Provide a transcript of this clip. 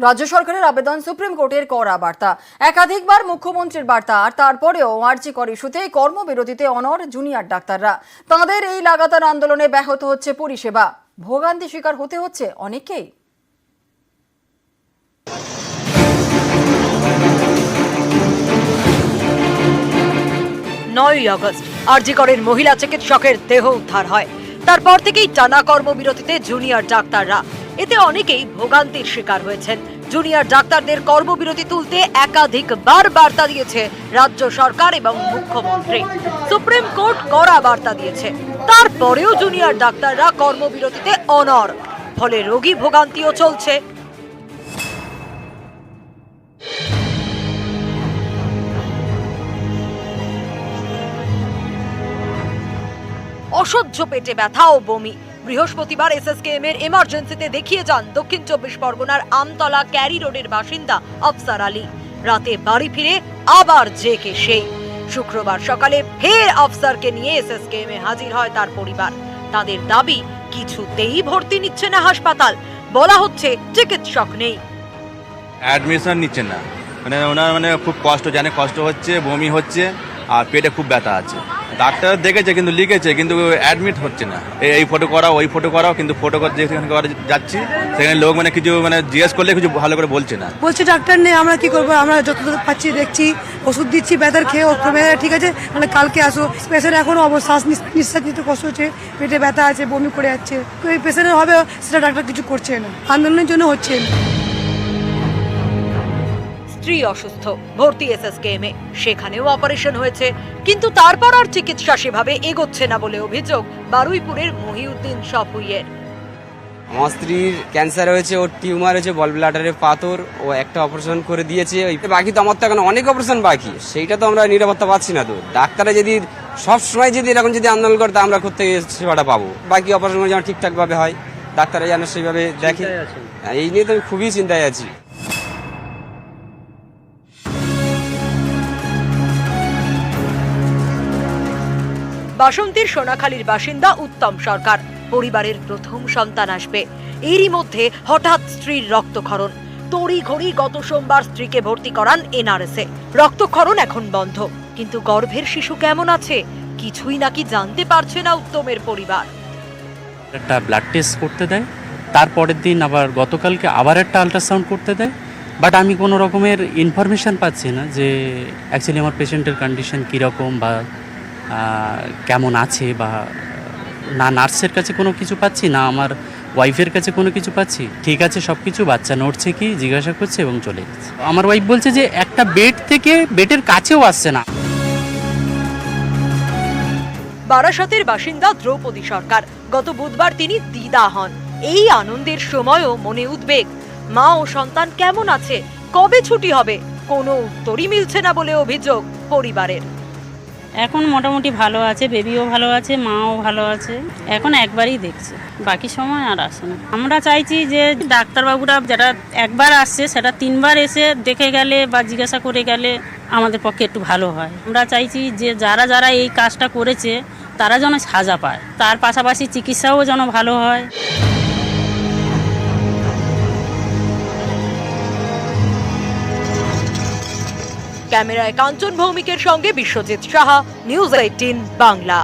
রাজ্য সরকারের আবেদন, সুপ্রিম কোর্টের কড়া বার্তা, একাধিকবার মুখ্যমন্ত্রীর বার্তা, আর তারপরেও আরজিকর ইস্যুতে কর্মবিরতিতে অনড় জুনিয়র ডাক্তাররা। তাঁদের এই লাগাতার আন্দোলনে ব্যাহত হচ্ছে পরিষেবা, ভোগান্তি শিকার হতে হচ্ছে অনেকেই। 9ই আগস্ট আরজিকরের মহিলা চিকিৎসকের দেহ উদ্ধার হয়। তারপর থেকেই টানা কর্মবিরতিতে জুনিয়র ডাক্তাররা। এতে অনেকেই ভোগান্তির শিকার হয়েছেন। জুনিয়র ডাক্তারদের কর্মবিরতি তুলতে একাধিকবার বার্তা দিয়েছে রাজ্য সরকার এবং মুখ্যমন্ত্রী। সুপ্রিম কোর্ট কড়া বার্তা দিয়েছে, তারপরেও জুনিয়র ডাক্তাররা কর্মবিরতিতে অনড়। ফলে রোগী ভোগান্তিও চলছে। অসহ্য পেটে ব্যথা ও বমি। বৃহস্পতিবার এসএসকেএম এর এমার্জেন্সিতে দেখিয়ে যান দক্ষিণ 24 পরগনার আমতলা ক্যারি রোডের বাসিন্দা আফসার আলী। রাতে বাড়ি ফিরে আবার জেকে সেই। শুক্রবার সকালে ফের আফসারকে নিয়ে এসএসকেএম এ হাজির হয় তার পরিবার। তাদের দাবি, কিছুতেই ভর্তি নিচ্ছে না হাসপাতাল। বলা হচ্ছে চিকিৎসক নেই, অ্যাডমিশন নিচ্ছে না। ওনার খুব কষ্ট, জানে কষ্ট হচ্ছে, বমি হচ্ছে আর পেটে খুব ব্যথা আছে। ডাক্তার দেখেছে কিন্তু লিখেছে, কিন্তু অ্যাডমিট হচ্ছে না। এই ফটো করাও, ওই ফটো করাও, কিন্তু ফটো যেখানে যাচ্ছি সেখানে লোক কিছু জিজ্ঞেস করলে কিছু ভালো করে বলছে না। বলছে ডাক্তার নেই, আমরা কি করবো, আমরা যতদূর পাচ্ছি দেখছি, ওষুধ দিচ্ছি, ব্যথার খেয়ে ঠিক আছে, কালকে আসো। পেশেন্ট এখনো শ্বাস নিঃশ্বাস নিতে কষ্ট হচ্ছে, পেটে ব্যথা আছে, বমি করে যাচ্ছে। এই পেশেন্টের হবে সেটা ডাক্তার কিছু করছে না, আন্দোলনের জন্য হচ্ছে না। স্ত্রী অসুস্থ, ভর্তি এসএসকেএম এ, সেখানেও অপারেশন হয়েছে, কিন্তু তারপর আর চিকিৎসা সেভাবে এগোচ্ছে না বলে অভিযোগ বারুইপুরের মহিউদ্দিন শফুইয়ের। আমার স্ত্রীর ক্যান্সার হয়েছে, ওর টিউমার হয়েছে, বল ব্লাডারে পাথর, ও একটা অপারেশন করে দিয়েছে। বাকি তো আমার তো এখন অনেক অপারেশন বাকি, সেইটা তো আমরা নিরাপত্তা পাচ্ছি না। তো ডাক্তাররা যদি সব সময় যদি এরকম যদি আন্দোলন করতে, আমরা কোথা থেকে সেবাটা পাবো? বাকি অপারেশন যেন ঠিকঠাক ভাবে হয়, ডাক্তাররা যেন সেইভাবে দেখে। এই নিয়ে তো আমি খুবই চিন্তায় আছি। বাসন্তীর সোনাখালীর বাসিন্দা উত্তম সরকার। পরিবারের প্রথম সন্তান আসবে, এরই মধ্যে হঠাৎ স্ত্রীর রক্তক্ষরণ। তড়িঘড়ি গত সোমবার স্ত্রীকে ভর্তি করান এনআরএসে। রক্তক্ষরণ এখন বন্ধ, কিন্তু গর্ভের শিশু কেমন আছে কিছুই নাকি জানতে পারছে না উত্তমের পরিবার। একটা ব্লাড টেস্ট করতে দেয়, তারপরের দিন আবার গতকালকে আবার একটা আল্ট্রাসাউন্ড করতে দেয়। বাট আমি কোনো রকমের ইনফরমেশান পাচ্ছি না যে অ্যাকচুয়ালি আমার পেশেন্টের কন্ডিশন কীরকম বা কেমন আছে, বা না নার্সের কাছে কোনো কিছু পাচ্ছি, না আমার ওয়াইফের কাছে কোনো কিছু পাচ্ছি। ঠিক আছে সব কিছু, বাচ্চা নড়ছে কি জিজ্ঞাসা করছে এবং চলে যাচ্ছে। আমার ওয়াইফ বলছে যে একটা বেড থেকে বেডের কাছেও আসছে না। বারাসতের বাসিন্দা দ্রৌপদী সরকার। গত বুধবার তিনি দিদা হন। এই আনন্দের সময়ও মনে উদ্বেগ। মা ও সন্তান কেমন আছে, কবে ছুটি হবে, কোনো উত্তরই মিলছে না বলে অভিযোগ পরিবারের। এখন মোটামুটি ভালো আছে, বেবিও ভালো আছে, মাও ভালো আছে। এখন একবারই দেখছে, বাকি সময় আর আসে না। আমরা চাইছি যে ডাক্তারবাবুরা যারা একবার আসছে সেটা 3বার এসে দেখে গেলে বা জিজ্ঞাসা করে গেলে আমাদের পক্ষে একটু ভালো হয়। আমরা চাইছি যে যারা যারা এই কাজটা করেছে তারা যেন সাজা পায়, তার পাশাপাশি চিকিৎসাও যেন ভালো হয়। ক্যামেরায় কাঞ্চন ভৌমিকের সঙ্গে বিশ্বজিৎ সাহা, নিউজ 18 বাংলা।